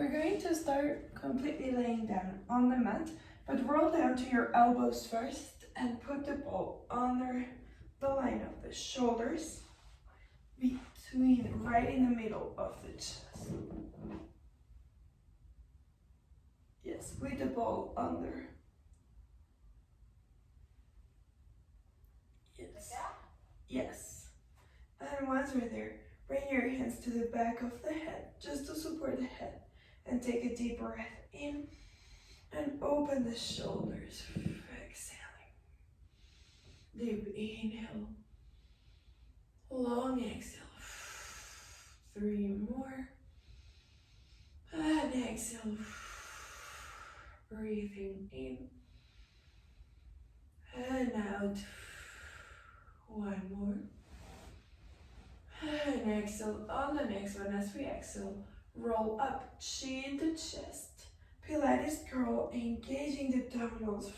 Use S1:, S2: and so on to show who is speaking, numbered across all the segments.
S1: We're going to start completely laying down on the mat, but roll down to your elbows first and put the ball under the line of the shoulders, right in the middle of the chest. Yes, with the ball under. Yes. Yes. And once we're there, bring your hands to the back of the head, just to support the head. And take a deep breath in and open the shoulders. Exhaling. Deep inhale. Long exhale. 3 more. And exhale. Breathing in and out. 1 more. And exhale on the next one. As we exhale, roll up, chin to chest. Pilates curl, engaging the abdominals.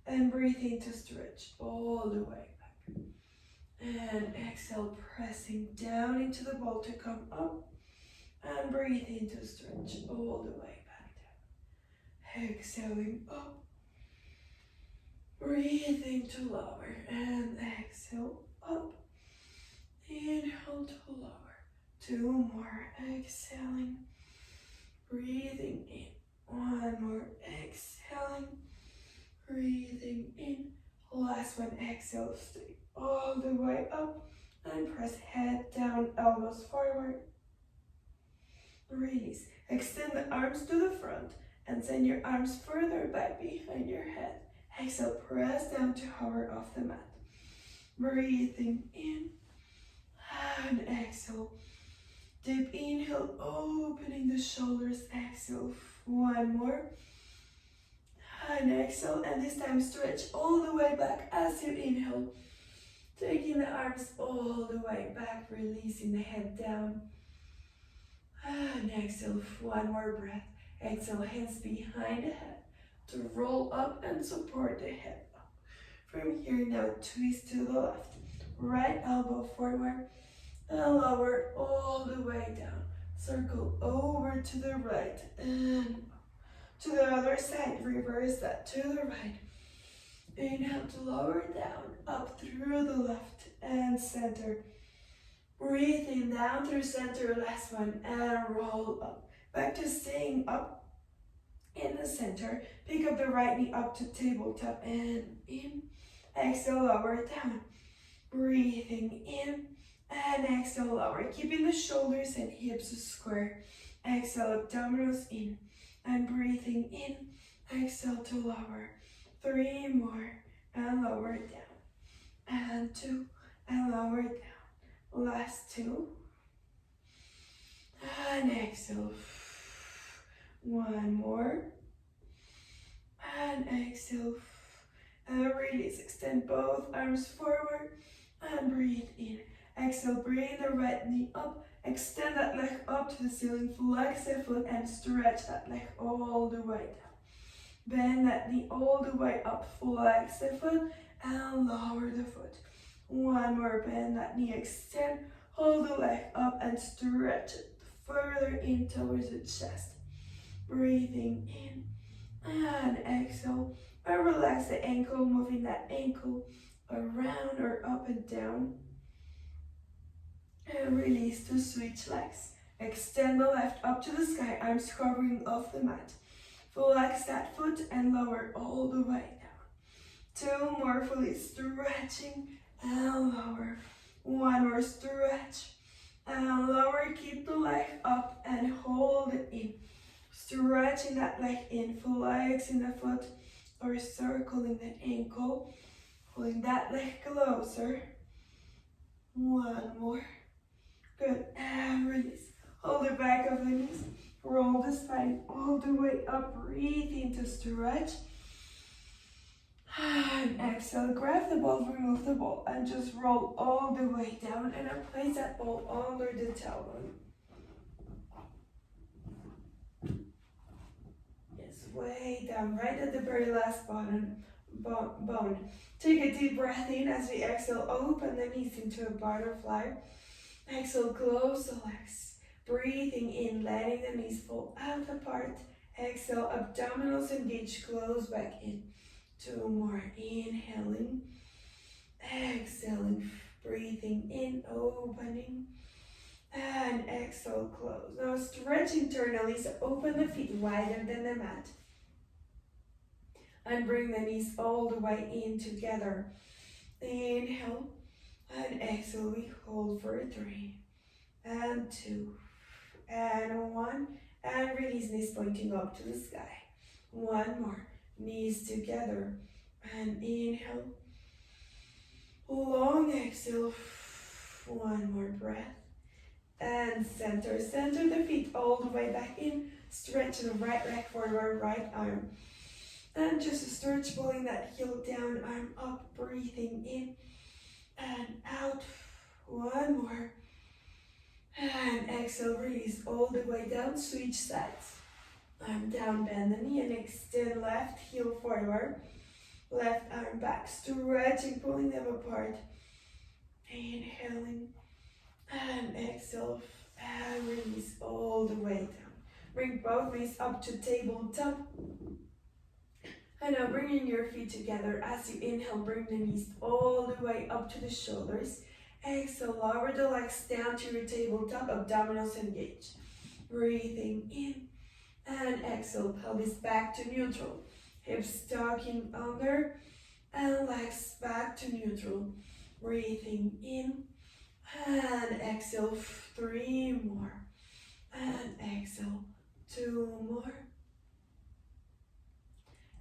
S1: And breathe in to stretch all the way back. And exhale, pressing down into the ball to come up. And breathe in to stretch all the way back down. Exhaling up. Breathing to lower. And exhale up. Inhale to lower. 2 more. Exhaling. Breathing in. 1 more. Exhaling. Breathing in. Last one. Exhale. Stay all the way up. And press head down, elbows forward. Release. Extend the arms to the front and send your arms further back behind your head. Exhale. Press down to hover off the mat. Breathing in. And exhale. Deep inhale, opening the shoulders. Exhale. 1 more. And exhale. And this time stretch all the way back as you inhale. Taking the arms all the way back, releasing the head down. And exhale. 1 more breath. Exhale, hands behind the head to roll up and support the head up. From here now, twist to the left. Right elbow forward. And lower all the way down. Circle over to the right and to the other side. Reverse that to the right. Inhale to lower down, up through the left and center. Breathing down through center, last one, and roll up. Back to staying up in the center. Pick up the right knee up to tabletop and in. Exhale, lower down. Breathing in. And exhale, lower, keeping the shoulders and hips square. Exhale, abdominals in. And breathing in. Exhale to lower. 3 more. And lower down. And 2. And lower down. Last 2. And exhale. 1 more. And exhale. And release. Extend both arms forward. And breathe in. Exhale, bring the right knee up. Extend that leg up to the ceiling. Flex the foot and stretch that leg all the way down. Bend that knee all the way up. Flex the foot and lower the foot. 1 more. Bend that knee. Extend. Hold the leg up and stretch it further in towards the chest. Breathing in and exhale. And relax the ankle, moving that ankle around or up and down. And release to switch legs. Extend the left up to the sky, arms covering off the mat. Flex that foot and lower all the way down. 2 more, fully stretching and lower. 1 more, stretch and lower. Keep the leg up and hold it in. Stretching that leg in, flexing the foot or circling the ankle. Pulling that leg closer. 1 more. Good, and release. Hold the back of the knees. Roll the spine all the way up. Breathe in to stretch. And exhale. Grab the ball, remove the ball, and just roll all the way down. And then place that ball under the tailbone. Yes, way down, right at the very last bone. Take a deep breath in as we exhale. Open the knees into a butterfly. Exhale, close the legs. Breathing in, letting the knees fall out apart. Exhale, abdominals engage, close back in. 2 more, inhaling, exhaling, breathing in, opening, and exhale, close. Now stretch internally, so open the feet wider than the mat. And bring the knees all the way in together. Inhale, and exhale, we hold for 3, and 2, and 1, and release, knees pointing up to the sky. 1 more, knees together, and inhale, long exhale, 1 more breath, and center the feet all the way back in, stretch the right leg forward, right arm, and just stretch, pulling that heel down, arm up, breathing in, and out, 1 more, and exhale, release all the way down, switch sides, arm down, bend the knee, and extend left heel forward, left arm back, stretching, pulling them apart, inhaling, and exhale, and release all the way down. Bring both knees up to tabletop. And now bringing your feet together. As you inhale, bring the knees all the way up to the shoulders. Exhale, lower the legs down to your tabletop, abdominals engage. Breathing in, and exhale, pelvis back to neutral. Hips tucking under, and legs back to neutral. Breathing in, and exhale, 3 more, and exhale, 2 more,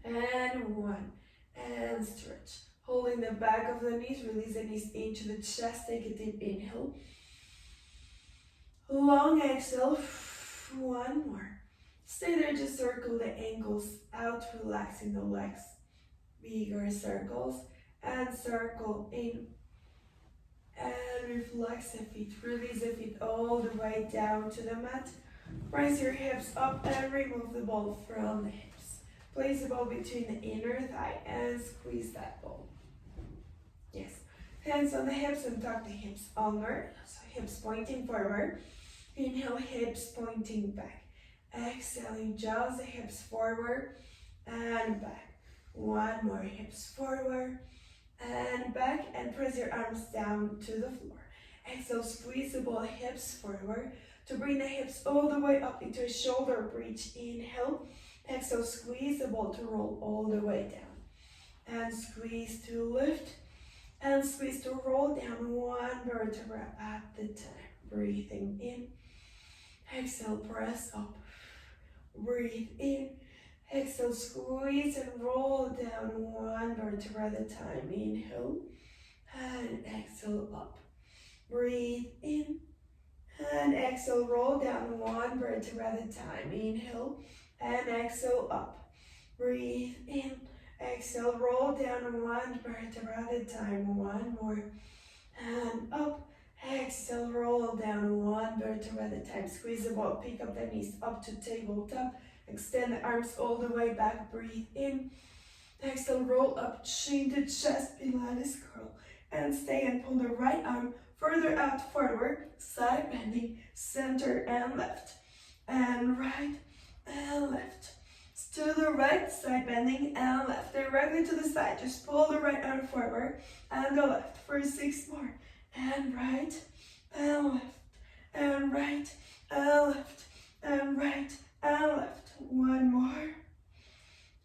S1: and 1, and stretch. Holding the back of the knees, release the knees into the chest, take a deep inhale. Long exhale, 1 more. Stay there, just circle the ankles out, relaxing the legs. Bigger circles, and circle in. And reflex the feet, release the feet all the way down to the mat. Raise your hips up and remove the ball from the hips. Place the ball between the inner thigh and squeeze that ball. Yes. Hands on the hips and tuck the hips under. So hips pointing forward. Inhale, hips pointing back. Exhaling, jaws the hips forward and back. 1 more, hips forward and back, and press your arms down to the floor. Exhale, squeeze the ball, hips forward to bring the hips all the way up into a shoulder bridge. Inhale. Exhale, squeeze the ball to roll all the way down. And squeeze to lift. And squeeze to roll down, 1 vertebra at the time. Breathing in. Exhale, press up. Breathe in. Exhale, squeeze and roll down, 1 vertebra at a time. Inhale. And exhale, up. Breathe in. And exhale, roll down, 1 vertebra at a time. Inhale. And exhale, up. Breathe in. Exhale, roll down, 1 vertebra at a time. 1 more. And up. Exhale, roll down, 1 vertebra at a time. Squeeze the ball, pick up the knees up to tabletop. Extend the arms all the way back. Breathe in. Exhale, roll up, chin to chest, Pilates curl. And stay and pull the right arm further out forward. Side bending, center and left. And right and left. To the right, side bending and left. Directly to the side. Just pull the right arm forward and the left for 6 more. And right and left. And right and left. And right and left. 1 more.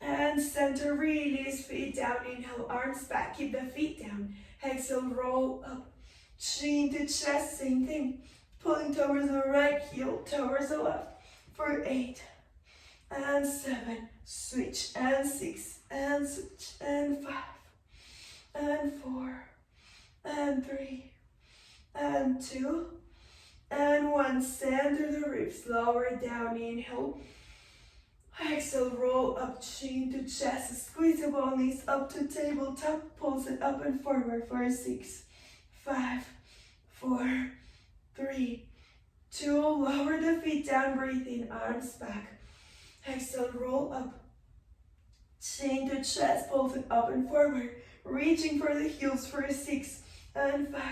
S1: And center, release, feet down. Inhale, arms back. Keep the feet down. Exhale, roll up. Chin to chest, same thing. Pulling towards the right heel, towards the left. For 8. And 7, switch, and 6, and switch, and 5, and 4, and 3, and 2, and 1. Center the ribs, lower down, inhale. Exhale, roll up, chin to chest, squeeze the ball, knees up to tabletop, pulse it up and forward for 6, 5, 4, 3, 2, lower the feet down, breathe in, arms back. Exhale, roll up, chin to chest, pulse it up and forward, reaching for the heels for 6, and 5,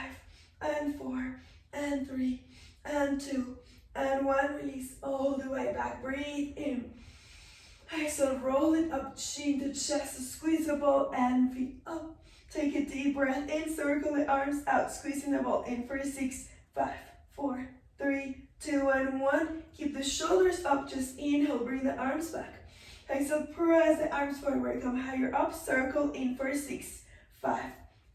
S1: and 4, and 3, and 2, and 1, release all the way back, breathe in. Exhale, roll it up, chin to chest, squeeze the ball and feet up. Take a deep breath in, circle the arms out, squeezing the ball in for 6, 5, 4, 3, 2, and 1. Keep the shoulders up, just inhale, bring the arms back. Exhale, press the arms forward, come higher up, circle in for 6, 5,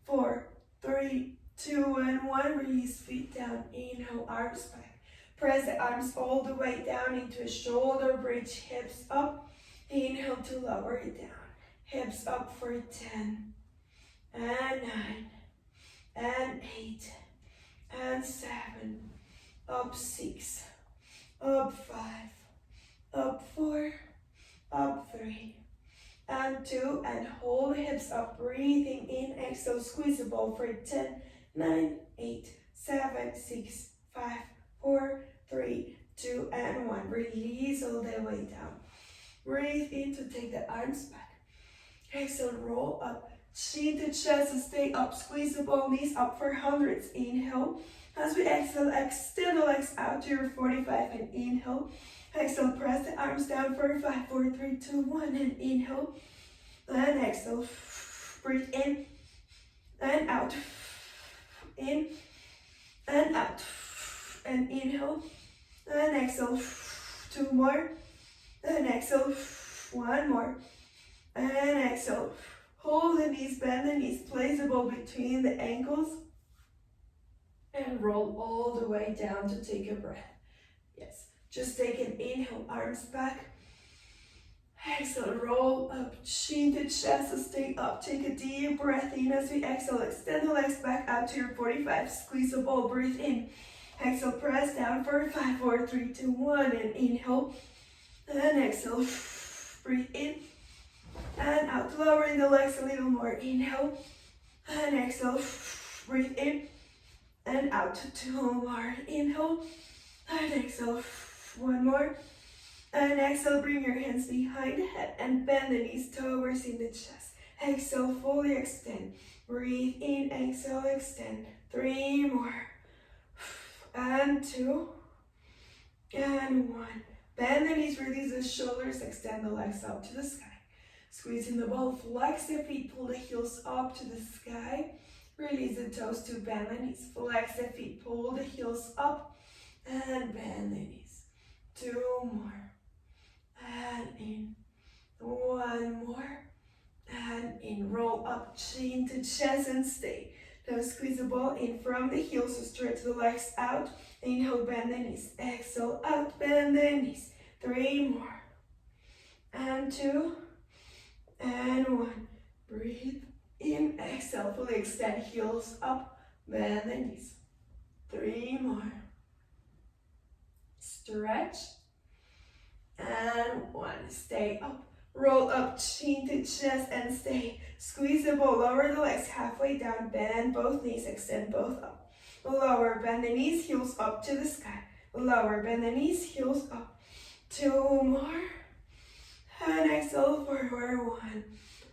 S1: 4, 3, 2, and 1. Release, feet down, inhale, arms back. Press the arms all the way down into a shoulder bridge, hips up. Inhale to lower it down. Hips up for 10, and 9, and 8, and 7, up 6, up 5, up 4, up 3, and 2, and hold the hips up, breathing in, exhale, squeeze the ball for 10, 9, 8, 7, 6, 5, 4, 3, 2, and 1. Release all the way down. Breathe in to take the arms back. Exhale, roll up, chin to chest and stay up. Squeeze the ball, knees up for hundreds. Inhale. As we exhale, extend the legs out to your 45 and inhale. Exhale, press the arms down for 5, 4, 3, 2, 1 and inhale. And exhale, breathe in and out. In and out. And inhale. And exhale, 2 more. And exhale, 1 more. And exhale. Hold the knees, bend the knees, place the ball between the ankles. And roll all the way down to take a breath. Yes, just take an inhale, arms back. Exhale, roll up, chin to chest, stay up. Take a deep breath in as we exhale. Extend the legs back out to your 45. Squeeze the ball, breathe in. Exhale, press down for 5, 4, 3, 2, 1. And inhale. And exhale, breathe in. And out, lowering the legs a little more. Inhale. And exhale, breathe in. And out, 2 more. Inhale. And exhale, 1 more. And exhale, bring your hands behind the head and bend the knees towards in the chest. Exhale, fully extend. Breathe in, exhale, extend. 3 more. And 2. And 1. Bend the knees, release the shoulders, extend the legs up to the sky. Squeezing the ball, flex the feet, pull the heels up to the sky. Release the toes to bend the knees. Flex the feet, pull the heels up and bend the knees. 2 more. And in. 1 more. And in. Roll up, chin to chest and stay. Now squeeze the ball in from the heels, so stretch the legs out. Inhale, bend the knees. Exhale, out, bend the knees. 3 more. And 2. And 1. Breathe in. Exhale, fully extend, heels up, bend the knees. 3 more. Stretch. And 1. Stay up. Roll up, chin to chest and stay. Squeeze the ball, lower the legs halfway down, bend both knees, extend both up. Lower, bend the knees, heels up to the sky. Lower, bend the knees, heels up. 2 more. And exhale, forward 1.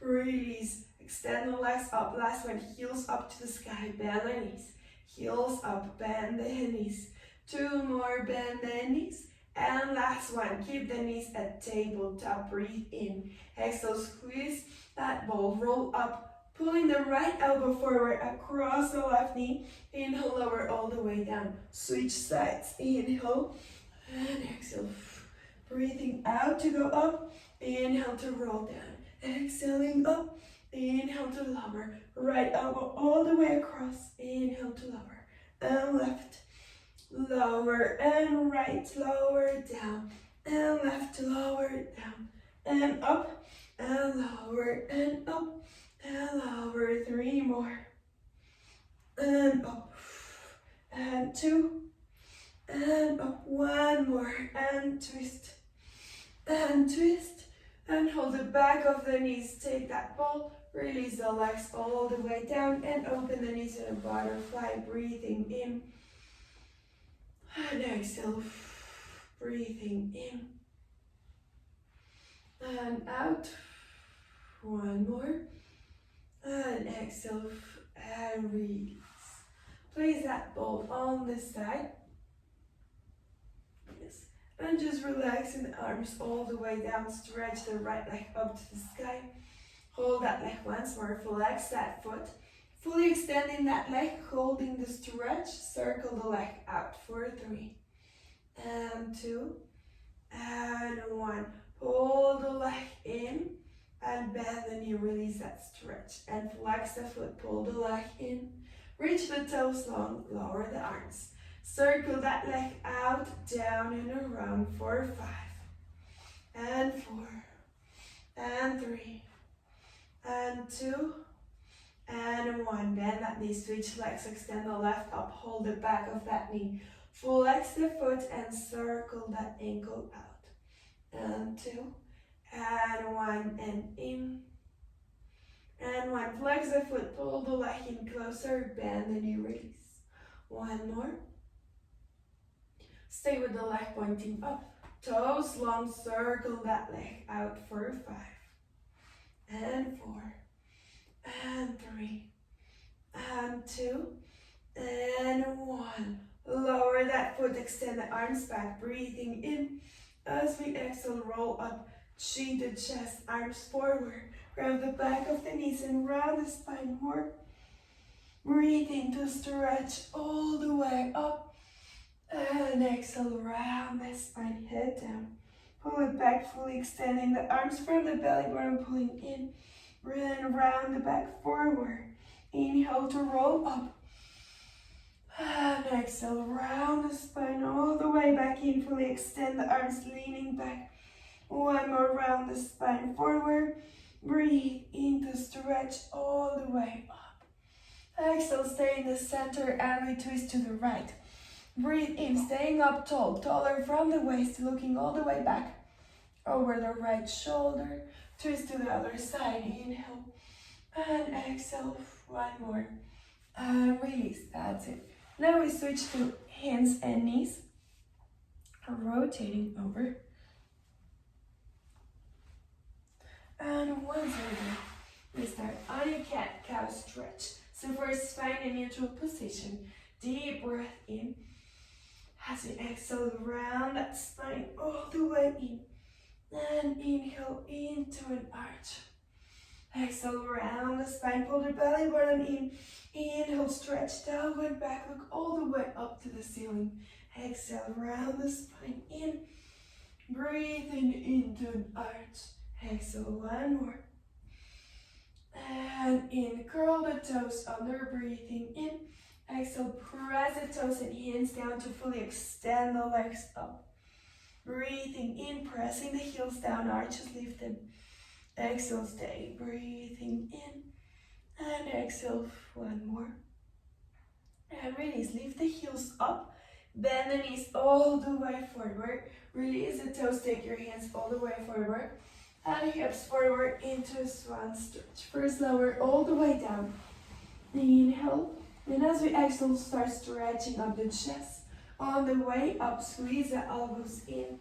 S1: Release, extend the legs up. Last one, heels up to the sky, bend the knees. Heels up, bend the knees. 2 more, bend the knees. And last one, keep the knees at tabletop, breathe in. Exhale, squeeze that ball, roll up, pulling the right elbow forward across the left knee. Inhale, lower all the way down. Switch sides, inhale and exhale. Breathing out to go up, inhale to roll down. Exhaling up, inhale to lower. Right elbow all the way across, inhale to lower. And left. Lower and right, lower down, and left, lower down, and up, and lower, and up, and lower. 3 more, and up, and 2, and up. 1 more, and twist, and hold the back of the knees. Take that ball, release the legs all the way down, and open the knees in a butterfly, breathing in. And exhale, breathing in and out. 1 more. And exhale and release. Place that ball on the side. And just relaxing the arms all the way down. Stretch the right leg up to the sky. Hold that leg once more. Flex that foot. Fully extending that leg, holding the stretch. Circle the leg out for 3 and 2 and 1. Pull the leg in and bend the knee. Release that stretch and flex the foot. Pull the leg in. Reach the toes long. Lower the arms. Circle that leg out, down and around for 5 and 4 and 3 and 2 and 1. Bend that knee, switch legs, extend the left up, hold the back of that knee. Flex the foot and circle that ankle out. And 2 and 1 and in. And 1. Flex the foot, pull the leg in closer, bend the knee, release. 1 more. Stay with the leg pointing up. Toes long, circle that leg out for 5 and 4 and 3 and 2 and 1. Lower that foot, extend the arms back, breathing in. As we exhale, roll up, chin to chest, arms forward. Grab the back of the knees and round the spine more. Breathing to stretch all the way up. And exhale, round the spine, head down. Pull it back, fully extending the arms from the belly button, pulling in. Then round the back forward. Inhale to roll up. And exhale, round the spine all the way back in. Fully extend the arms, leaning back. 1 more round the spine forward. Breathe in to stretch all the way up. Exhale, stay in the center and we twist to the right. Breathe in, staying up tall, taller from the waist, looking all the way back over the right shoulder. Twist to the other side. Inhale and exhale. 1 more. And release. That's it. Now we switch to hands and knees. Rotating over. And once again, we start on a cat-cow stretch. So first, find a neutral position. Deep breath in. As we exhale, round that spine all the way in. And inhale into an arch. Exhale, round the spine, pull the belly button in. Inhale, stretch downward back, look all the way up to the ceiling. Exhale, round the spine in. Breathing into an arch. Exhale, 1 more. And in, curl the toes under, breathing in. Exhale, press the toes and hands down to fully extend the legs up. Breathing in, pressing the heels down, arches lift them. Exhale, stay, breathing in. And exhale, 1 more. And release, lift the heels up. Bend the knees all the way forward. Release the toes, take your hands all the way forward. And hips forward into a swan stretch. First, lower all the way down. Inhale. And as we exhale, start stretching up the chest. On the way up, squeeze the elbows in.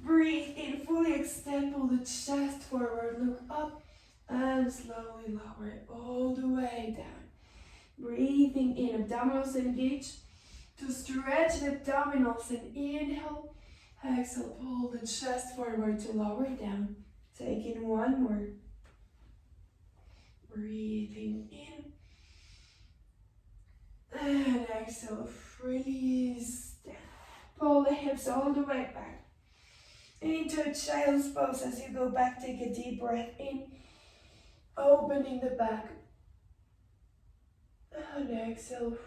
S1: Breathe in, fully extend, pull the chest forward, look up. And slowly lower it all the way down. Breathing in, abdominals engage. To stretch the abdominals and inhale. Exhale, pull the chest forward to lower down. Take in 1 more. Breathing in. And exhale, release down. Pull the hips all the way back. Into a child's pose. As you go back, take a deep breath in. Opening the back. And exhale.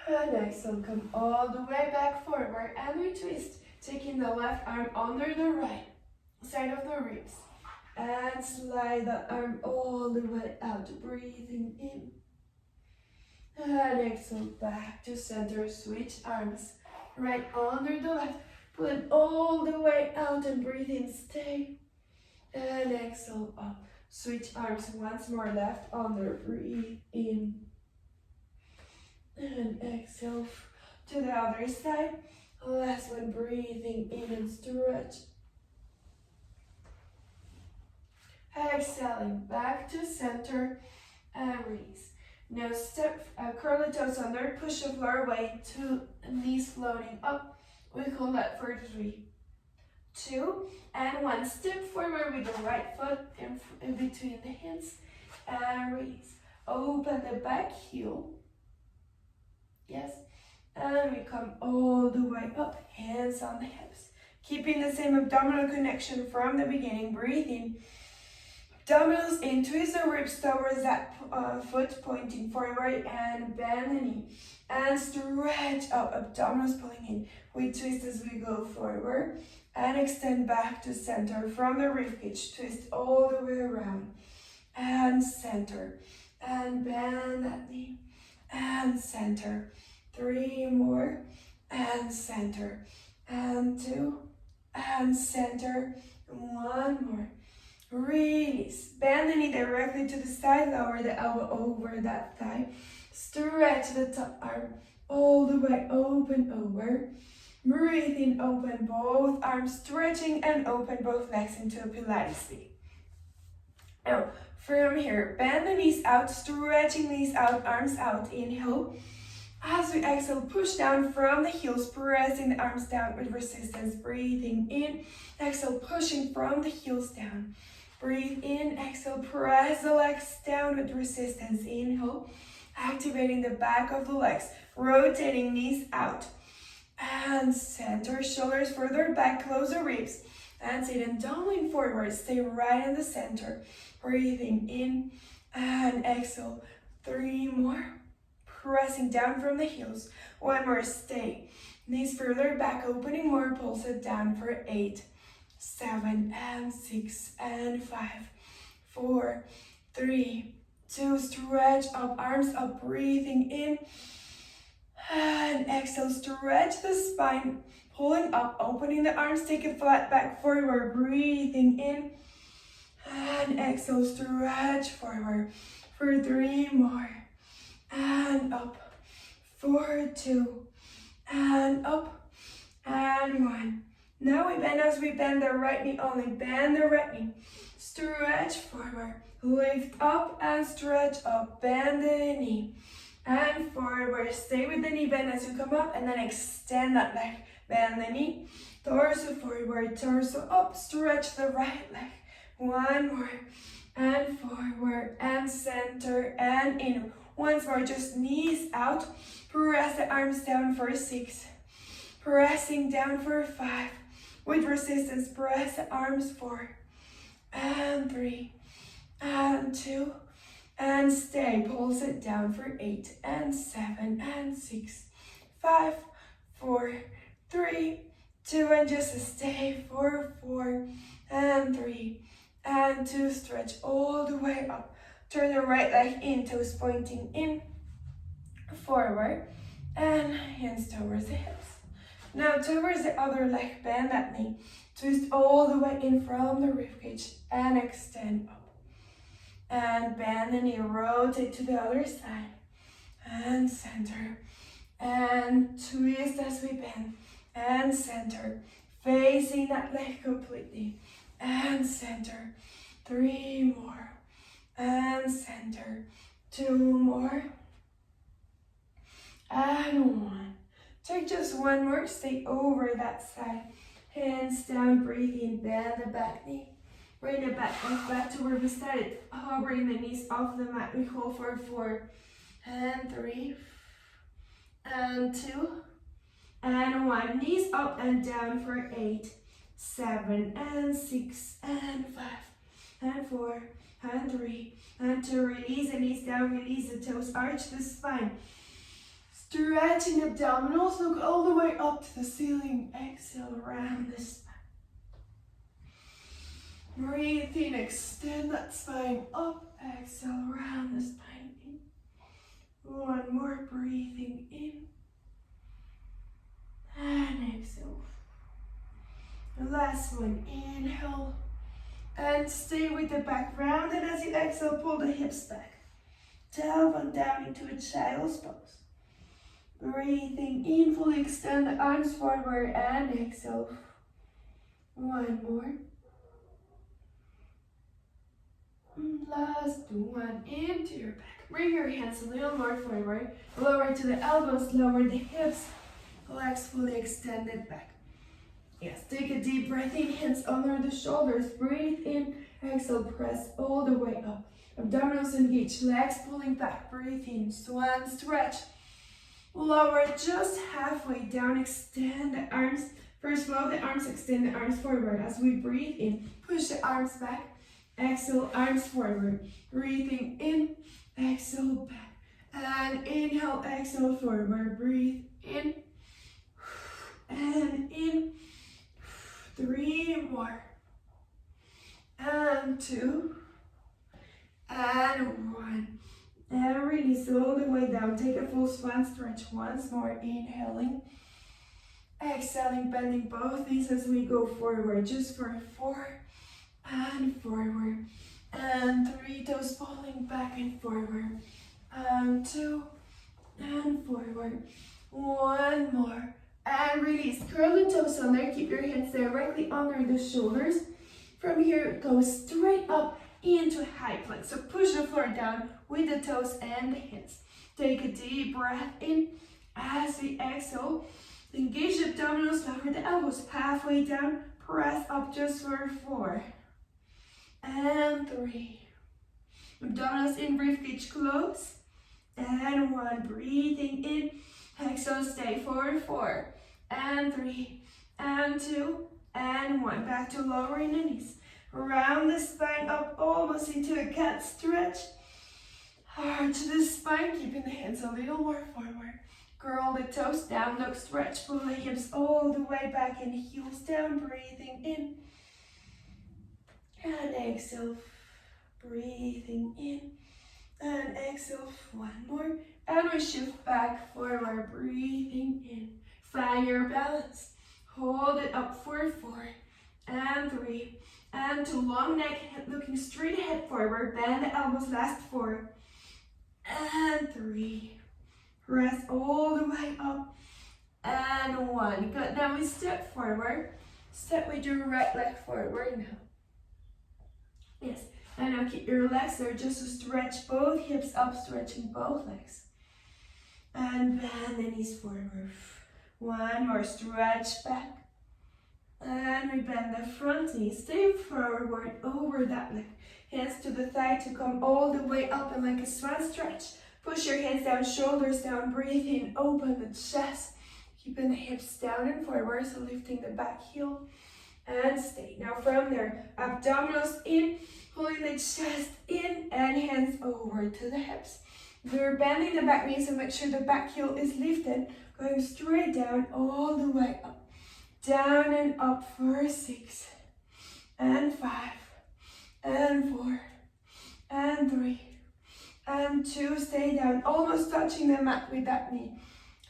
S1: And exhale, come all the way back forward. And we twist. Taking the left arm under the right side of the ribs. And slide the arm all the way out, breathing in. And exhale, back to center, switch arms. Right under the left, pull it all the way out and breathe in, stay. And exhale up, switch arms once more, left under, breathe in. And exhale to the other side. Last one, breathing in and stretch. Exhaling back to center and release. Now step, curl the toes under, push the floor away, 2 knees floating up. We call that for 3, 2, and 1. Step forward with the right foot in between the hands and release. Open the back heel. Yes. And we come all the way up, hands on the hips. Keeping the same abdominal connection from the beginning. Breathe in. Abdominals in, twist the ribs towards that foot pointing forward and bend the knee. And stretch up, abdominals pulling in. We twist as we go forward and extend back to center from the ribcage. Twist all the way around and center. And bend that knee and center. 3 more and center. And 2 and center. 1 more. Release. Bend the knee directly to the side. Lower the elbow over that thigh. Stretch the top arm all the way open over. Breathe in, open both arms, stretching and open both legs into a Pilates seat. Now, from here, bend the knees out, stretching knees out, arms out. Inhale. As we exhale, push down from the heels, pressing the arms down with resistance. Breathing in. Exhale, pushing from the heels down. Breathe in, exhale, press the legs down with resistance. Inhale, activating the back of the legs, rotating knees out. And center, shoulders further back, close the ribs. That's it, and don't lean forward, stay right in the center. Breathing in and exhale. 3 more. Pressing down from the heels. 1 more, stay. Knees further back, opening more, pulse it down for 8, 7, and 6, and 5, 4, 3, 2, stretch up, arms up, breathing in. And exhale, stretch the spine, pulling up, opening the arms, take it flat back forward, breathing in. And exhale, stretch forward for 3 more. And up, 4, 2, and up, and 1. Now we bend as we bend the right knee only. Bend the right knee. Stretch forward. Lift up and stretch up. Bend the knee. And forward. Stay with the knee bend as you come up and then extend that leg. Bend the knee. Torso forward. Torso up. Stretch the right leg. 1 more. And forward. And center. And in. Once more. Just knees out. Press the arms down for 6. Pressing down for 5. With resistance, press the arms 4, and 3, and 2, and stay. Pulse it down for 8, and 7, and 6, 5, 4, 3, 2, and just stay for 4, and 3, and 2. Stretch all the way up. Turn the right leg in, toes pointing in, forward, and hands towards the hips. Now towards the other leg, bend that knee. Twist all the way in from the ribcage and extend up. And bend the knee, rotate to the other side. And center. And twist as we bend. And center. Facing that leg completely. And center. 3 more. And center. 2 more. And 1. Take just 1 more, stay over that side. Hands down, breathe in, bend the back knee. Bring the back leg back to where we started. Hovering the knees off the mat. We hold for 4, and 3, and 2, and 1. Knees up and down for 8, 7, and 6, and 5, and 4, and 3, and 2. Release the knees down, release the toes, arch the spine. Stretching abdominals, look all the way up to the ceiling. Exhale, round the spine. Breathe in, extend that spine up. Exhale, round the spine in. 1 more, breathing in. And exhale. The last one, inhale. And stay with the back round. And as you exhale, pull the hips back. Tailbone down into a child's pose. Breathing in, fully extend the arms forward and exhale. 1 more. Last one, into your back. Bring your hands a little more forward. Lower to the elbows, lower the hips. Legs fully extended back. Yes, take a deep breath in, hands under the shoulders. Breathe in, exhale, press all the way up. Abdominals engaged, legs pulling back. Breathe in, swan stretch. Lower just halfway down, extend the arms. First, flow the arms, extend the arms forward. As we breathe in, push the arms back. Exhale, arms forward. Breathing in, exhale back. And inhale, exhale forward. Breathe in. And in. 3 more. And 2. And 1. And release all the way down. Take a full swan stretch once more. Inhaling. Exhaling, bending both knees as we go forward. Just for 4. And forward. And 3. Toes falling back and forward. And 2. And forward. 1 more. And release. Curl the toes under. Keep your hands directly under the shoulders. From here, go straight up into high plank. So push the floor down with the toes and the hands. Take a deep breath in. As we exhale, engage the abdominals, lower the elbows. Halfway down, press up just for 4. And 3. Abdominals in, ribcage close. And 1. Breathing in. Exhale, stay for 4. And 3. And 2. And 1. Back to lowering the knees. Round the spine up almost into a cat stretch. Arch the spine, keeping the hands a little more forward. Curl the toes down, look, stretch, pull the hips all the way back and heels down. Breathing in. And exhale. Breathing in. And exhale. 1 more. And we shift back forward. Breathing in. Find your balance. Hold it up for 4. And 3. And 2. Long neck, looking straight ahead forward. Bend the elbows, last 4. And 3. Press all the way up. And 1. Good. Now we step forward. Step with your right leg forward now. Yes. And now keep your legs there just to stretch both hips up, stretching both legs. And bend the knees forward. 1 more. Stretch back. And we bend the front knee. Stay forward over that leg. Hands to the thigh to come all the way up and like a swan stretch. Push your hands down, shoulders down. Breathe in, open the chest. Keeping the hips down and forward, so lifting the back heel. And stay. Now from there, abdominals in, pulling the chest in, and hands over to the hips. We're bending the back knee, so make sure the back heel is lifted. Going straight down, all the way up. Down and up for 6. And 5. And 4. And 3. And 2. Stay down, almost touching the mat with that knee.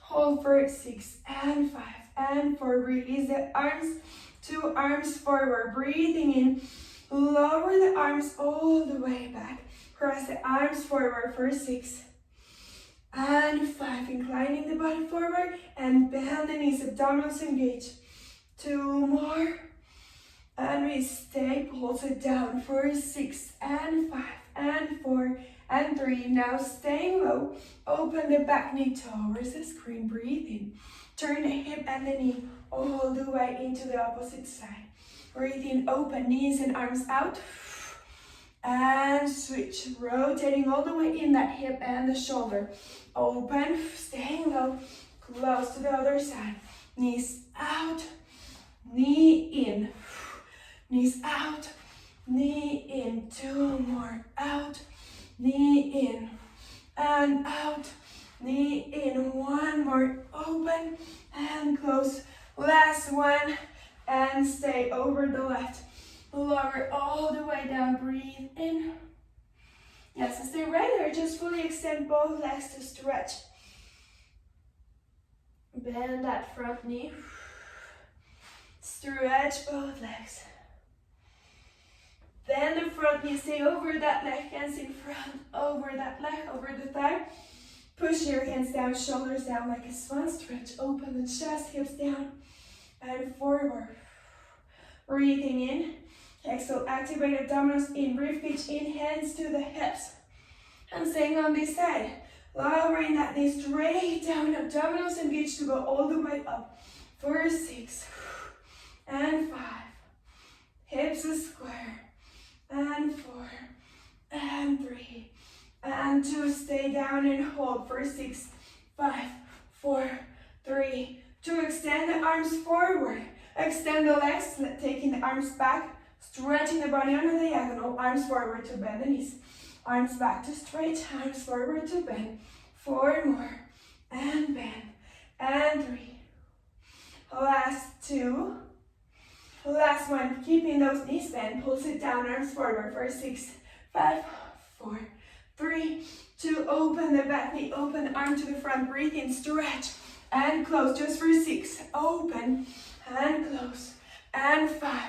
S1: Hold for 6. And 5. And 4. Release the arms. 2 arms forward. Breathing in. Lower the arms all the way back. Press the arms forward for 6. And 5. Inclining the body forward. And bend the knees. Abdominals engage. 2 more. And we stay. Pulse it down for 6. And 5. And 4. And 3. Now staying low. Open the back knee towards the screen. Breathe in. Turn the hip and the knee all the way into the opposite side. Breathe in, open, knees and arms out. And switch. Rotating all the way in that hip and the shoulder. Open, staying low. Close to the other side. Knees out. Knee in. Knees out. Knee in. 2 more. Out. Knee in. And out. Knee in. 1 more. Open and close. Last one. And stay over the left. Lower all the way down. Breathe in. Yes, and stay right there. Just fully extend both legs to stretch. Bend that front knee. Stretch both legs. Bend the front knee. Stay over that leg. Hands in front. Over that leg. Over the thigh. Push your hands down. Shoulders down like a swan stretch. Open the chest. Hips down. And forward. Breathing in. Exhale. Activate abdominals in. Ribcage in. Hands to the hips. And staying on this side, lowering that knee straight down, abdominals engaged to go all the way up. For 6 and 5, hips are square, and 4 and 3 and 2. Stay down and hold for 6, 5, 4, 3, 2. Extend the arms forward, extend the legs, taking the arms back, stretching the body on a diagonal, arms forward to bend the knees, arms back to straight, arms forward to bend. 4 more, and bend, and 3. Last 2. Last one, keeping those knees bent, pulse it down, arms forward for 6, 5, 4, 3, 2. Open the back knee, open the arm to the front, breathe in, stretch, and close, just for 6. Open, and close, and 5,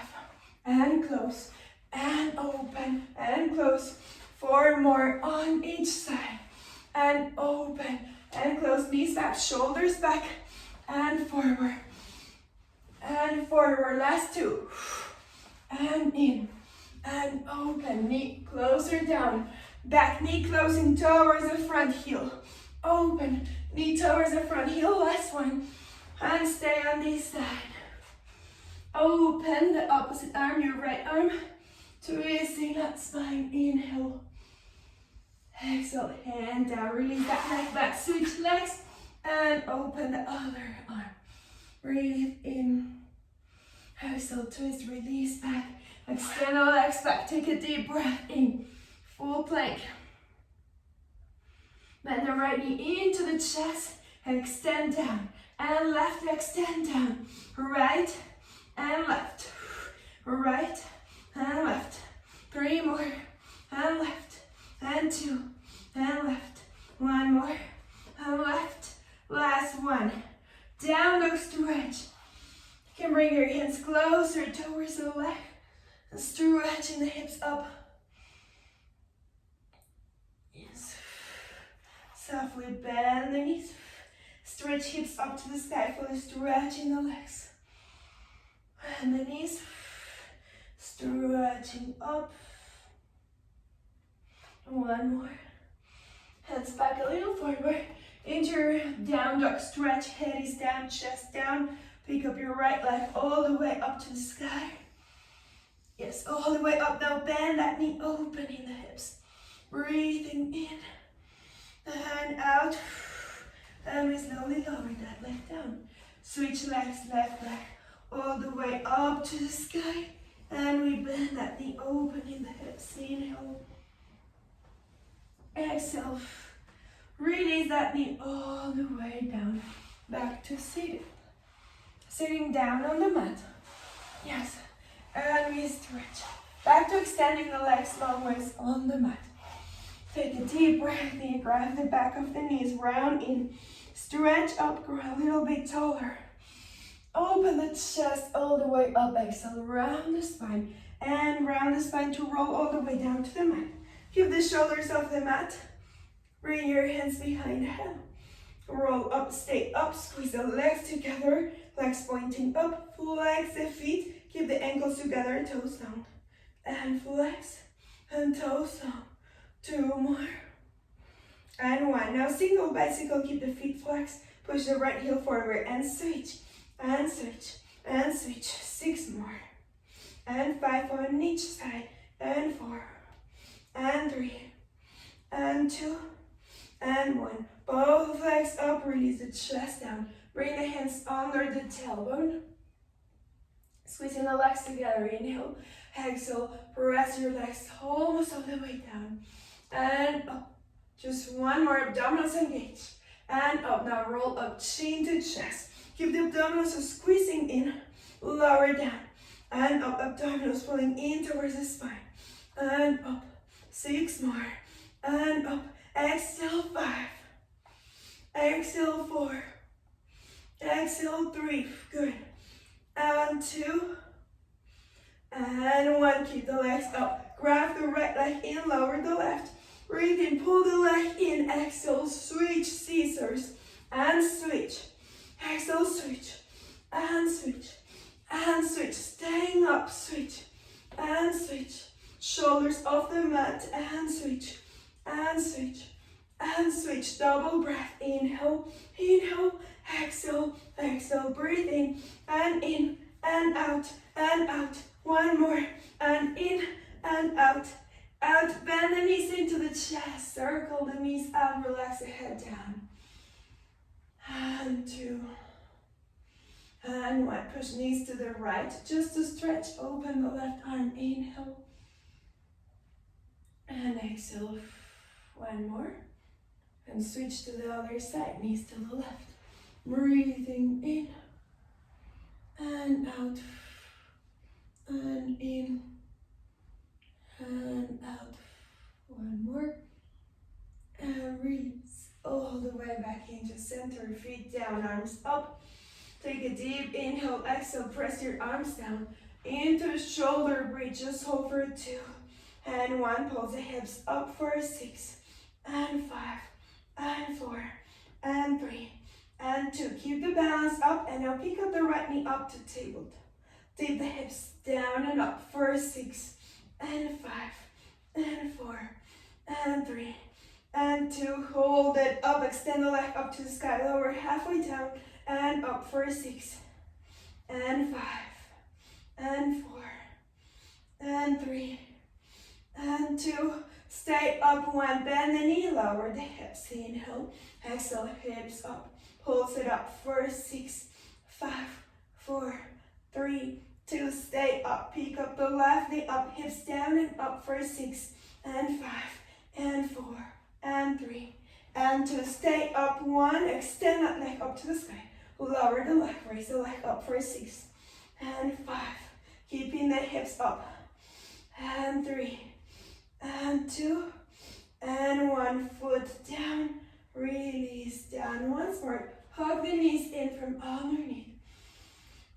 S1: and close, and open, and close. 4 more on each side, and open, and close, knees back, shoulders back, and forward. And forward, last 2, and in, and open, knee closer down, back knee closing towards the front heel, open, knee towards the front heel, last one, and stay on this side, open the opposite arm, your right arm, twisting that spine, inhale, exhale, hand down, release that leg back, switch legs, and open the other arm. Breathe in, exhale, twist, release back, extend the legs back, take a deep breath in, full plank. Bend the right knee into the chest, and extend down, and left, extend down, right, and left, right, and left, 3 more, and left, and 2, and left, 1 more, and left, last one. Down dog stretch. You can bring your hands closer towards the leg and stretching the hips up. Yes. Softly bend the knees. Stretch hips up to the sky, fully stretching the legs. And the knees. Stretching up. 1 more. Hands back a little forward. Into your down dog stretch, head is down, chest down. Pick up your right leg all the way up to the sky. Yes, all the way up. Now bend that knee, opening the hips. Breathing in and out. And we slowly lower that leg down. Switch legs, left leg, all the way up to the sky. And we bend that knee, opening the hips. Inhale. Exhale. Release that knee all the way down, back to seated. Sitting down on the mat. Yes, and we stretch. Back to extending the legs long ways on the mat. Take a deep breath in, grab the back of the knees, round in. Stretch up, grow a little bit taller. Open the chest all the way up, exhale, round the spine. And round the spine to roll all the way down to the mat. Keep the shoulders off the mat. Bring your hands behind the head. Roll up, stay up, squeeze the legs together, legs pointing up, flex the feet, keep the ankles together, toes down. And flex, and toes down. 2 more. And 1. Now single bicycle, keep the feet flexed, push the right heel forward, and switch, and switch, and switch. 6 more. And 5 on each side, and 4, and 3, and 2, and 1. Both legs up, release the chest down. Bring the hands under the tailbone. Squeezing the legs together, inhale. Exhale, press your legs almost all the way down. And up. Just 1 more, abdominals engage. And up, now roll up, chin to chest. Keep the abdominals squeezing in, lower down. And up, abdominals pulling in towards the spine. And up, 6 more. And up, exhale, 5. Exhale, 4. Exhale, 3. Good. And 2. And 1. Keep the legs up. Grab the right leg in, lower the left. Breathe in, pull the leg in. Exhale, switch, scissors. And switch. Exhale, switch. And switch. And switch. Staying up, switch. And switch. Shoulders off the mat and switch. and switch, and switch. Double breath, inhale, inhale, exhale, exhale, breathe in, and out, and out. One more, and in, and out, out. Bend the knees into the chest, circle the knees out, relax the head down. And 2, and 1. Push knees to the right, just to stretch, open the left arm, inhale, and exhale. 1 more, and switch to the other side, knees to the left. Breathing in, and out, and in, and out. 1 more, and release all the way back into center, feet down, arms up. Take a deep inhale, exhale, press your arms down into shoulder bridges, hold for 2, and 1, pulse the hips up for 6, and 5, and 4, and 3, and 2. Keep the balance up, and now pick up the right knee up to table. Tip the hips down and up for 6, and 5, and 4, and 3, and 2. Hold it up, extend the leg up to the sky, lower halfway down, and up for 6, and 5, and 4, and 3, and 2. Stay up 1, bend the knee, lower the hips, inhale, exhale, hips up, pulse it up for 6, 5, 4, 3, 2. Stay up, pick up the left knee up, hips down and up for 6, and 5, and 4, and 3, and 2. Stay up 1, extend that leg up to the sky, lower the leg, raise the leg up for 6, and 5, keeping the hips up, and 3, and 2, and 1. Foot down, release down. Once more, hug the knees in from underneath.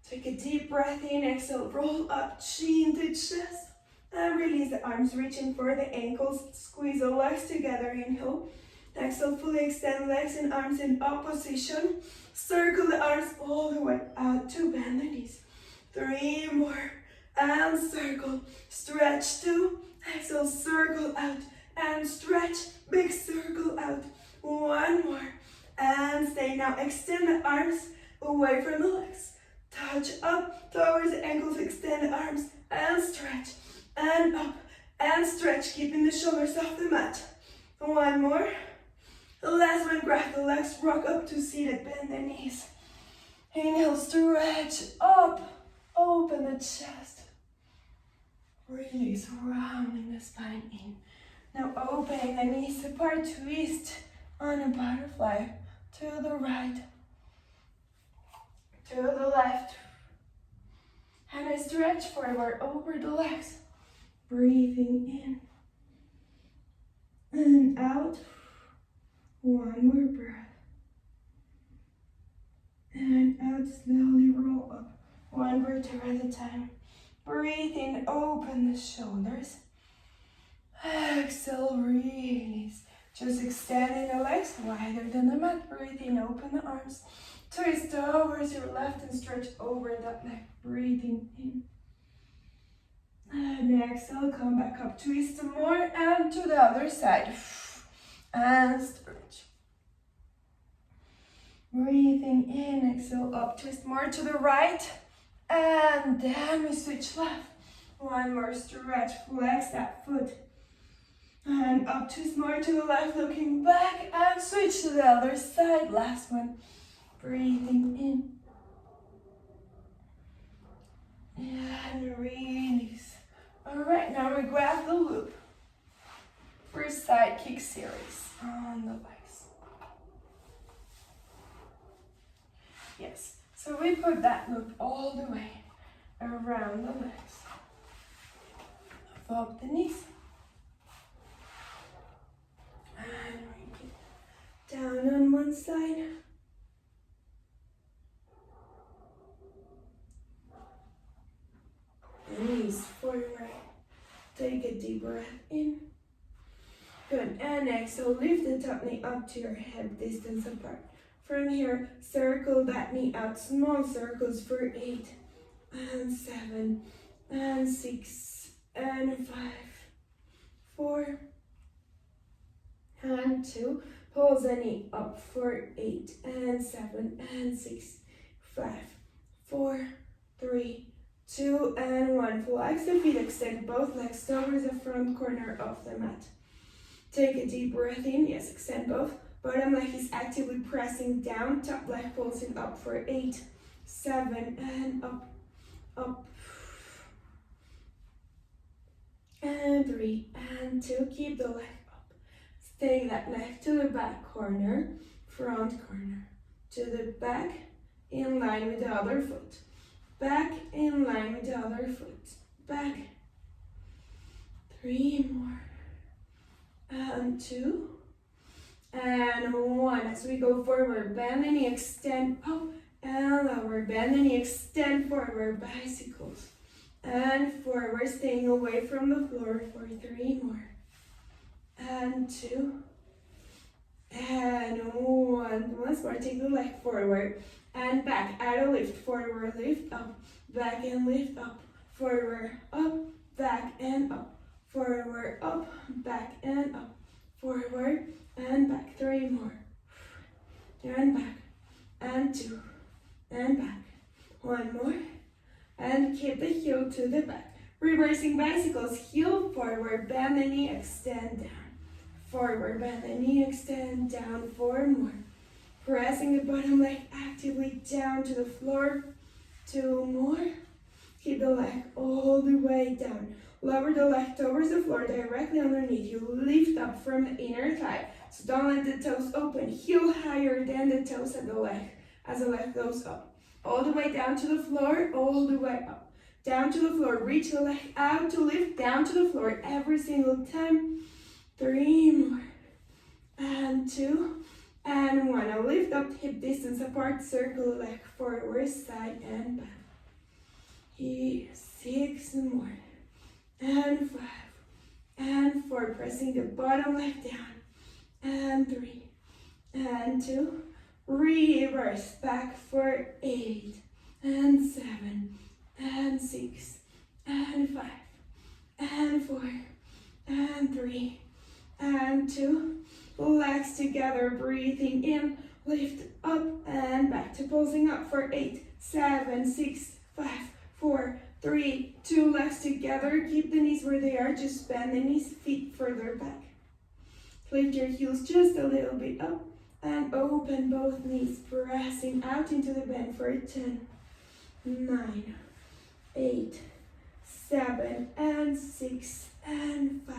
S1: Take a deep breath in, exhale, roll up, chin to chest, and release the arms, reaching for the ankles, squeeze the legs together, inhale, exhale, fully extend legs and arms in opposition, circle the arms all the way out to bend the knees. 3 more, and circle, stretch 2, exhale, circle out, and stretch, big circle out. 1 more, and stay. Now extend the arms away from the legs. Touch up towards the ankles, extend the arms, and stretch, and up, and stretch, keeping the shoulders off the mat. 1 more. The last one, grab the legs, rock up to seated, bend the knees. Inhale, stretch up, open the chest. Release, rounding the spine in. Now opening the knees apart, twist on a butterfly to the right, to the left, and I stretch forward over the legs, breathing in and out. 1 more breath, and out, slowly roll up, 1 vertebra at a time. Breathe in, open the shoulders, exhale, release. Just extending the legs wider than the mat. Breathe in, open the arms. Twist towards your left and stretch over that leg. Breathing in. And exhale, come back up. Twist more and to the other side. And stretch. Breathing in, exhale up. Twist more to the right. And then we switch left. 1 more stretch. Flex that foot. And up, twist more to the left, looking back, and switch to the other side. Last one. Breathing in. And release. All right, now we grab the loop. First side kick series on the legs. Yes, so we put that loop all the way around the legs. Up the knees. And bring it down on one side. Knees forward. Take a deep breath in. Good, and exhale, lift the top knee up to your hip distance apart. From here, circle that knee out, small circles for 8, and 7, and 6, and 5, 4, and 2. Pulls the knee up for 8 and 7 and 6, 5, 4, 3, 2 and 1. Flex the feet, extend both legs towards the front corner of the mat. Take a deep breath in, yes, extend both. Bottom leg is actively pressing down, top leg pulsing up for 8, 7 and up, up. And 3 and 2, keep the leg up. Take that leg to the back corner, front corner, to the back, in line with the other foot. Back, in line with the other foot. Back. 3 more. And 2. And 1. As we go forward, bend the knee, extend up and lower. Bend the knee, extend forward, bicycles. And forward, staying away from the floor for 3 more. And 2. And 1. Once more, take the leg forward and back. Add a lift, forward, lift, up, back and lift, up, forward, up, back and up, forward, up, back and up, forward and back. 3 more. And back. And 2. And back. 1 more. And keep the heel to the back. Reversing bicycles, heel forward, bend the knee, extend down. Forward, bend the knee, extend down. 4 more. Pressing the bottom leg actively down to the floor. 2 more. Keep the leg all the way down. Lower the leg towards the floor, directly underneath. You lift up from the inner thigh. So don't let the toes open. Heel higher than the toes at the leg as the leg goes up. All the way down to the floor, all the way up. Down to the floor, reach the leg out to lift, down to the floor every single time. 3 more. And 2. And 1. Now lift up, hip distance apart, circle the leg forward, side and back. Here, 6 more. And 5. And 4. Pressing the bottom leg down. And 3. And 2. Reverse back for 8 and 7 and 6 and 5 and 4 and 3 and 2. Legs together, breathing in, lift up and back to pulsing up for 8, 7, 6, 5, 4, 3, 2. Legs together, keep the knees where they are, just bend the knees, feet further back. Lift your heels just a little bit up. And open both knees, pressing out into the bend for 10, 9, 8, 7, and 6, and 5,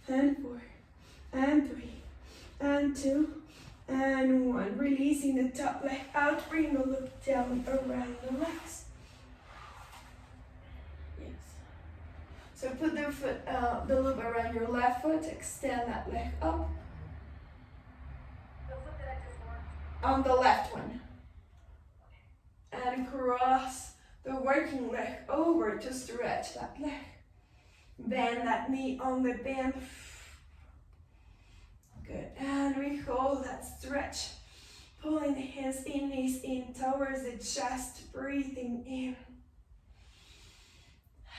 S1: and 4, and 3, and 2, and 1. Releasing the top leg out, bring the loop down around the legs. Yes. So put the loop around your left foot, extend that leg up. On the left one. And cross the working leg over to stretch that leg. Bend that knee on the bend. Good. And we hold that stretch. Pulling the hands in, knees in towards the chest. Breathing in.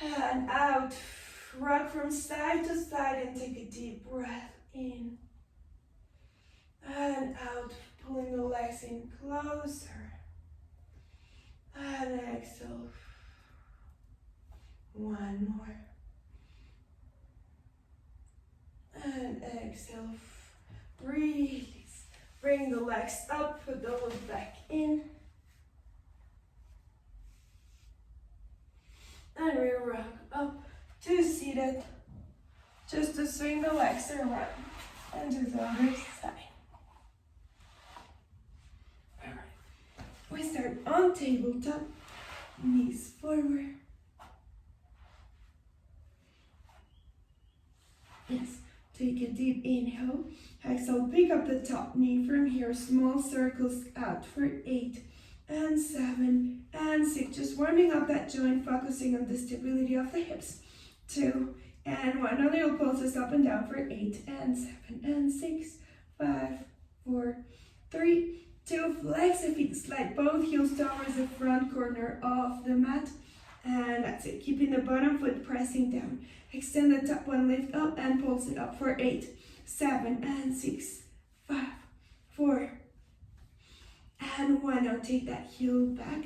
S1: And out. Rock from side to side and take a deep breath in. And out. Pulling the legs in closer. And exhale. 1 more. And exhale. Release. Bring the legs up, put the loop back in. And we rock up to seated. Just to swing the legs around and to the other side. We start on tabletop, knees forward. Yes, take a deep inhale. Exhale, pick up the top knee from here. Small circles out for 8 and 7 and 6. Just warming up that joint, focusing on the stability of the hips. 2 and 1. A little pulses up and down for 8 and 7 and 6, 5, 4, 3, 2, flex the feet, slide both heels towards the front corner of the mat. And that's it, keeping the bottom foot pressing down. Extend the top one, lift up and pulse it up for 8, 7 and 6, 5, 4, and 1. Now take that heel back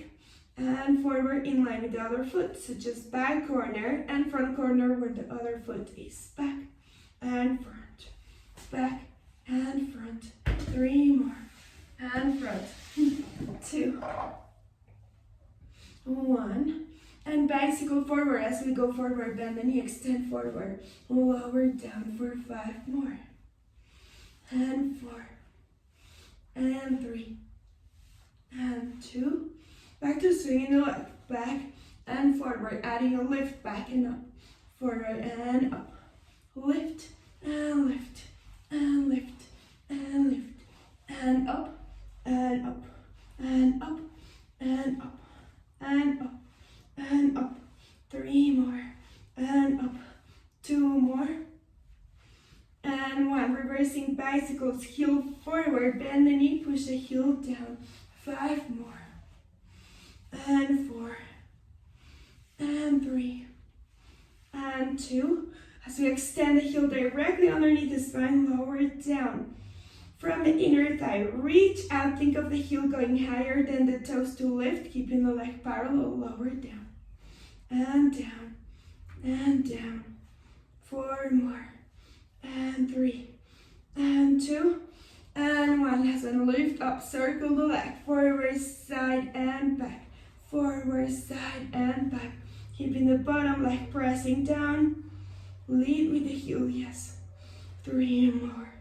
S1: and forward in line with the other foot. So just back corner and front corner where the other foot is. Back and front, back and front. 3 more, and front. 2, 1. And bicycle forward. As we go forward, bend the knee, extend forward, lower down for 5 more, and 4, and 3, and 2. Back to swinging the leg, back and forward, adding a lift, back and up, forward and up, lift, and lift, and lift, and lift, and up, and up, and up, and up, and up, and up. 3 more, and up. 2 more, and 1. Reversing bicycles, heel forward, bend the knee, push the heel down. 5 more, and 4, and 3, and 2. As we extend the heel directly underneath the spine, lower it down. From the inner thigh, reach out, think of the heel going higher than the toes to lift, keeping the leg parallel, lower down, and down, and down. 4 more, and 3, and 2, and 1. Last one, lift up, circle the leg, forward, side, and back, forward, side, and back. Keeping the bottom leg pressing down, lead with the heel, yes. 3 more,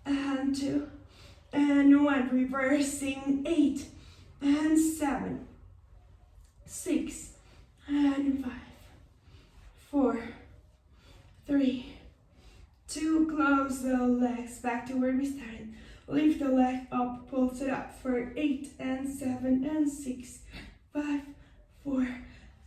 S1: and 2, and 1. Reversing 8, and 7, 6, and 5, 4, 3, 2. Close the legs back to where we started. Lift the leg up, pulse it up for 8, and 7, and 6, 5, 4,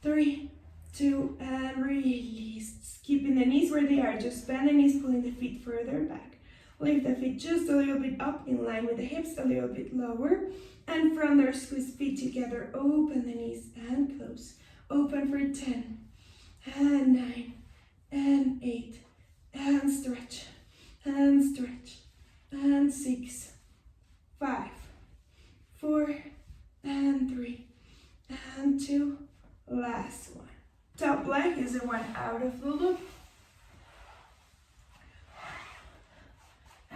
S1: 3, 2, and release. Keeping the knees where they are, just bend the knees, pulling the feet further back. Lift the feet just a little bit up in line with the hips, a little bit lower. And from there, squeeze feet together, open the knees and close. Open for 10, and 9, and 8, and stretch, and stretch, and 6, 5, 4, and 3, and 2. Last one. Top leg is the one out of the loop.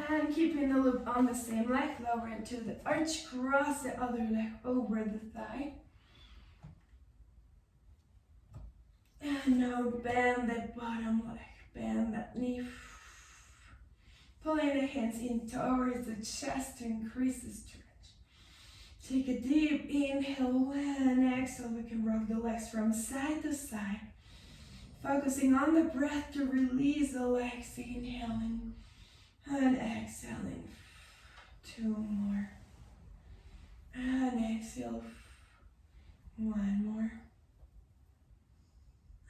S1: And keeping the loop on the same leg, lower it to the arch, cross the other leg over the thigh. And now bend that bottom leg, bend that knee. Pulling the hands in towards the chest to increase the stretch. Take a deep inhale and exhale. We can rock the legs from side to side. Focusing on the breath to release the legs, inhaling and exhaling. 2 more. And exhale. 1 more.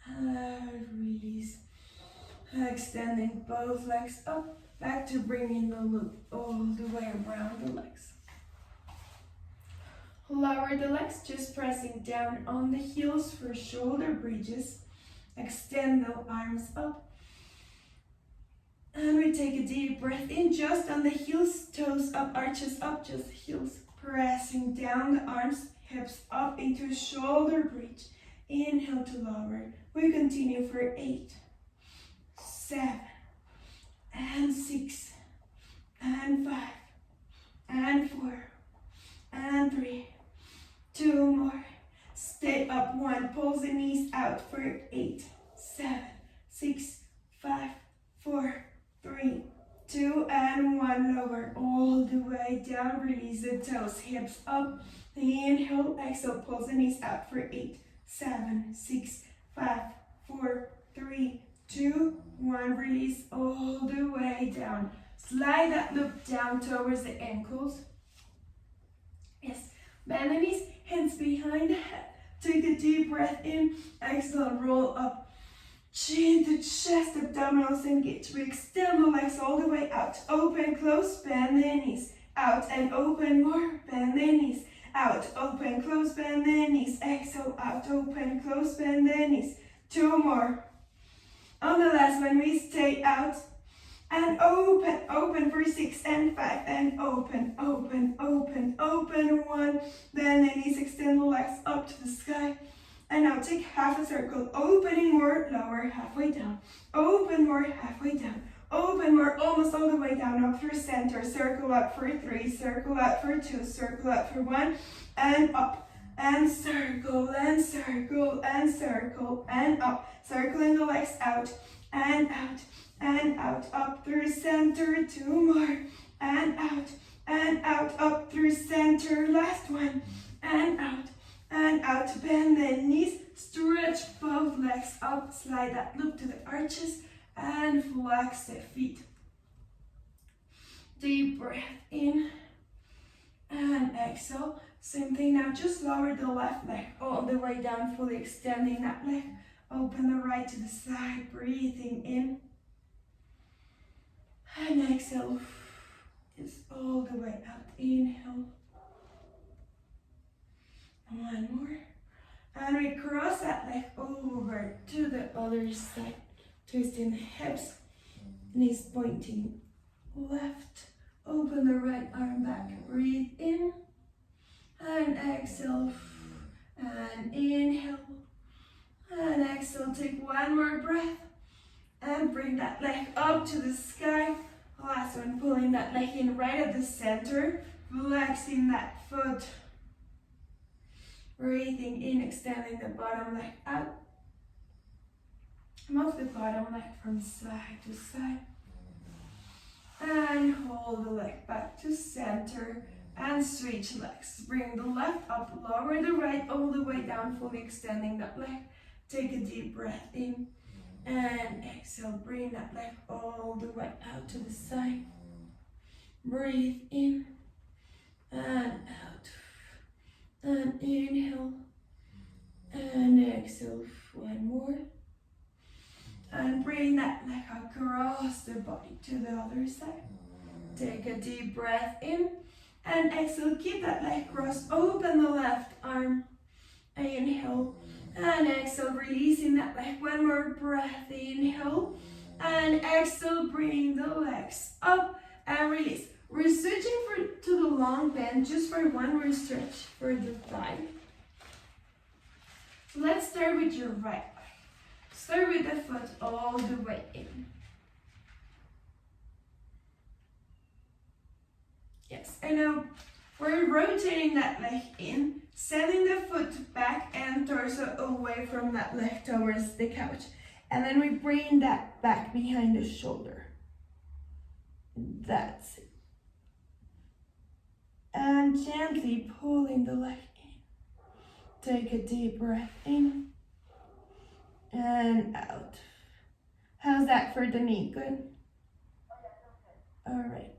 S1: And release. Extending both legs up. Back to bringing the loop all the way around the legs. Lower the legs, just pressing down on the heels for shoulder bridges. Extend the arms up. And we take a deep breath in, just on the heels, toes up, arches up, just heels. Pressing down the arms, hips up into a shoulder bridge. Inhale to lower. We continue for 8, 7, and 6, and 5, and 4, and 3, 2 more. Stay up. 1. Pulse the knees out for 8, 7, 6, 5, 4, 3, 2, and 1. Lower all the way down. Release the toes, hips up. Inhale, exhale. Pulse the knees out for 8, 7, 6, 5, 4, 3, 2, 1. Release all the way down. Slide that loop down towards the ankles. Yes. Bend the knees, hands behind the head. Take a deep breath in. Exhale, roll up. Chin to chest, abdominals engage. We extend the legs all the way out. Open, close, bend the knees. Out and open more. Bend the knees. Out, open, close, bend the knees. Exhale, out, open, close, bend the knees. 2 more. On the last one, we stay out And open, open for 6 and 5, and open, open, open, open, 1. Then the knees extend the legs up to the sky. And now take half a circle, opening more, lower, halfway down. Open more, halfway down. Open more, almost all the way down, up through center. Circle up for 3, circle up for 2, circle up for 1, and up. And circle, and circle, and circle, and up. Circling the legs out, and out, and out. Up through center, 2 more. And out, up through center. Last one. And out, and out. Bend the knees, stretch both legs up. Slide that loop to the arches, and flex the feet. Deep breath in, and exhale. Same thing now, just lower the left leg all the way down, fully extending that leg. Open the right to the side, breathing in. And exhale, just all the way out. Inhale. One more. And we cross that leg over to the other side. Twisting the hips, knees pointing left. Open the right arm back, breathe in. And exhale, and inhale, and exhale. Take one more breath, and bring that leg up to the sky. Last one, pulling that leg in right at the center, flexing that foot. Breathing in, extending the bottom leg out. Move the bottom leg from side to side. And hold the leg back to center. And switch legs. Bring the left up, lower the right all the way down, fully extending that leg. Take a deep breath in. And exhale, bring that leg all the way out to the side. Breathe in and out. And inhale. And exhale, one more. And bring that leg across the body to the other side. Take a deep breath in. And exhale, keep that leg crossed, open the left arm. Inhale, and exhale, releasing that leg. One more breath, inhale, and exhale, bring the legs up and release. We're switching to the long bend just for one more stretch for the thigh. So let's start with your right leg. Start with the foot all the way in. Yes, and now we're rotating that leg in, sending the foot back and torso away from that leg towards the couch. And then we bring that back behind the shoulder. That's it. And gently pulling the leg in. Take a deep breath in and out. How's that for the knee? Good? All right.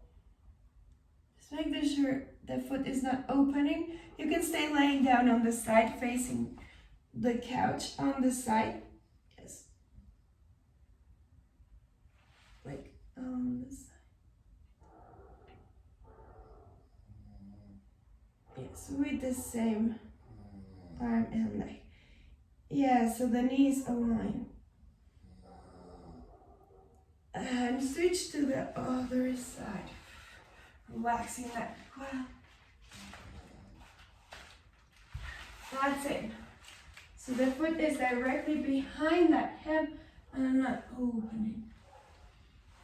S1: Make sure the foot is not opening. You can stay laying down on the side, facing the couch on the side. Yes. Like on the side. Yes, with the same arm and leg. Yeah, so the knees align. And switch to the other side. Relaxing that quad. That's it. So the foot is directly behind that hip and not opening.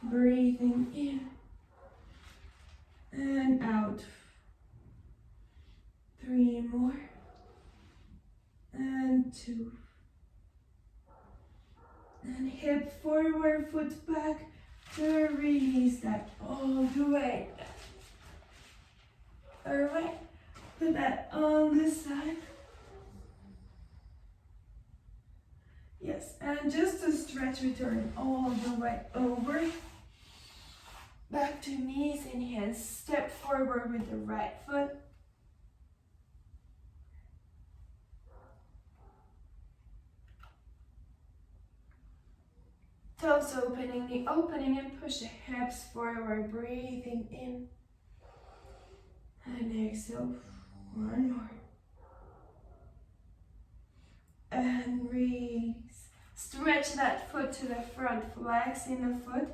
S1: Breathing in and out. 3 more. And 2. And hip forward, foot back to release that all the way down. Alright, put that on this side. Yes, and just to stretch, we turn all the way over. Back to knees and hands. Step forward with the right foot. Toes opening, the opening, and push the hips forward, breathing in. And exhale, one more. And release. Stretch that foot to the front, flexing the foot.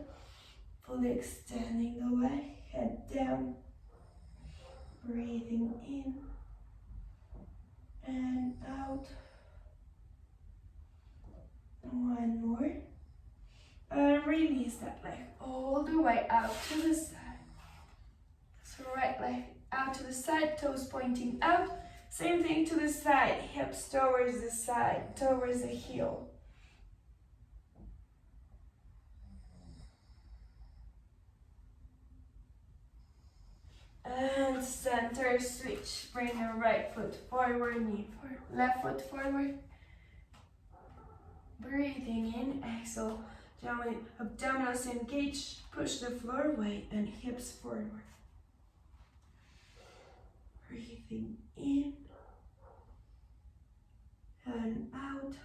S1: fully extending the leg, head down, breathing in and out. One more. And release that leg all the way out to the side. So right leg out to the side, toes pointing out. Same thing to the side, hips towards the side, towards the heel. And center switch. Bring the right foot forward, knee forward, left foot forward. Breathing in, exhale. Abdominals engaged, push the floor away and hips forward. Breathing in and out.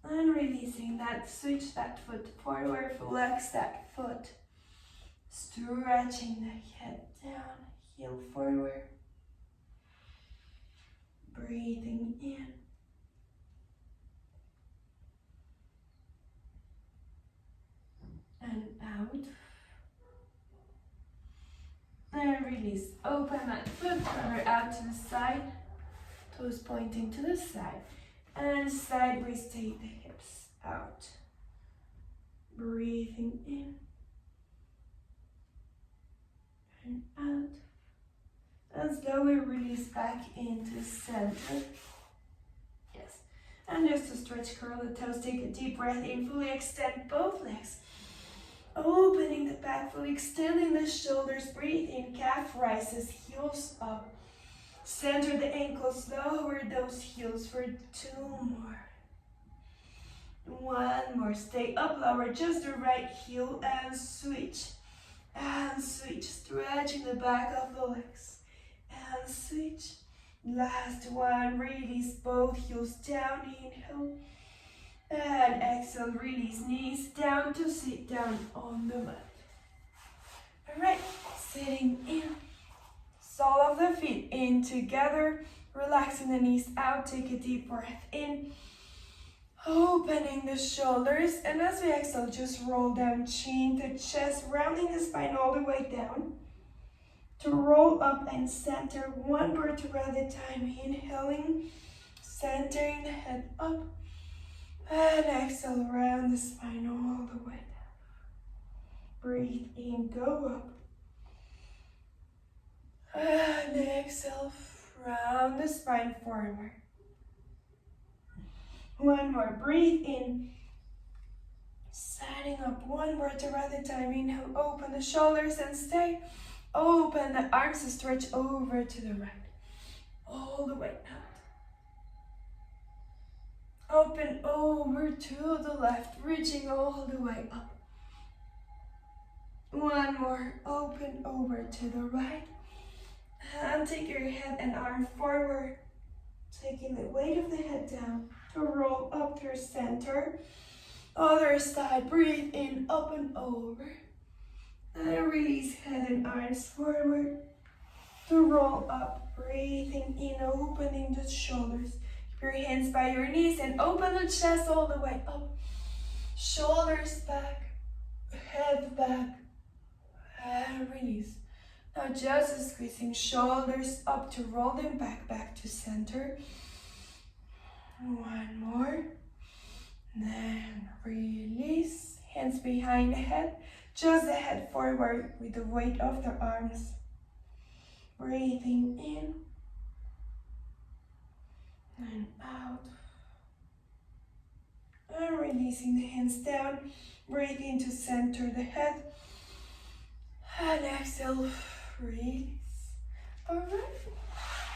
S1: And releasing that, switch that foot forward, flex that foot. Stretching the head down, heel forward. Breathing in. And out. And release. Open that foot corner out to the side. Toes pointing to the side. And sideways take the hips out. Breathing in. And out. And slowly release back into center. Yes. And just to stretch, curl the toes, take a deep breath in, fully extend both legs. Opening the back, fully extending the shoulders, breathe in, calf rises, heels up. Center the ankles, lower those heels for 2 more. 1 more, stay up, lower just the right heel and switch. And switch, stretching the back of the legs. And switch. Last one, release both heels down, inhale. And exhale, release knees down to sit down on the mat. Alright, sitting in. Sole of the feet in together. Relaxing the knees out, take a deep breath in. Opening the shoulders, and as we exhale, just roll down, chin to chest, rounding the spine all the way down. To roll up and center, 1 vertebra at a time. Inhaling, centering the head up. And exhale, round the spine all the way down. Breathe in, go up. And exhale, round the spine forward. 1 more, breathe in. Setting up 1 vertebra at a time. Inhale, open the shoulders and stay. Open the arms, stretch over to the right. All the way out. Open over to the left, reaching all the way up. 1 more, open over to the right. And take your head and arm forward, taking the weight of the head down to roll up through center. Other side, breathe in, up and over. And release head and arms forward to roll up, breathing in, opening the shoulders. Your hands by your knees and open the chest all the way up. Shoulders back, head back, and release. Now just squeezing shoulders up to roll them back to center. 1 more. Then release. Hands behind the head. Just the head forward with the weight of the arms. Breathing in. And out. And releasing the hands down. Breathe in to center the head. And exhale, release. Alright.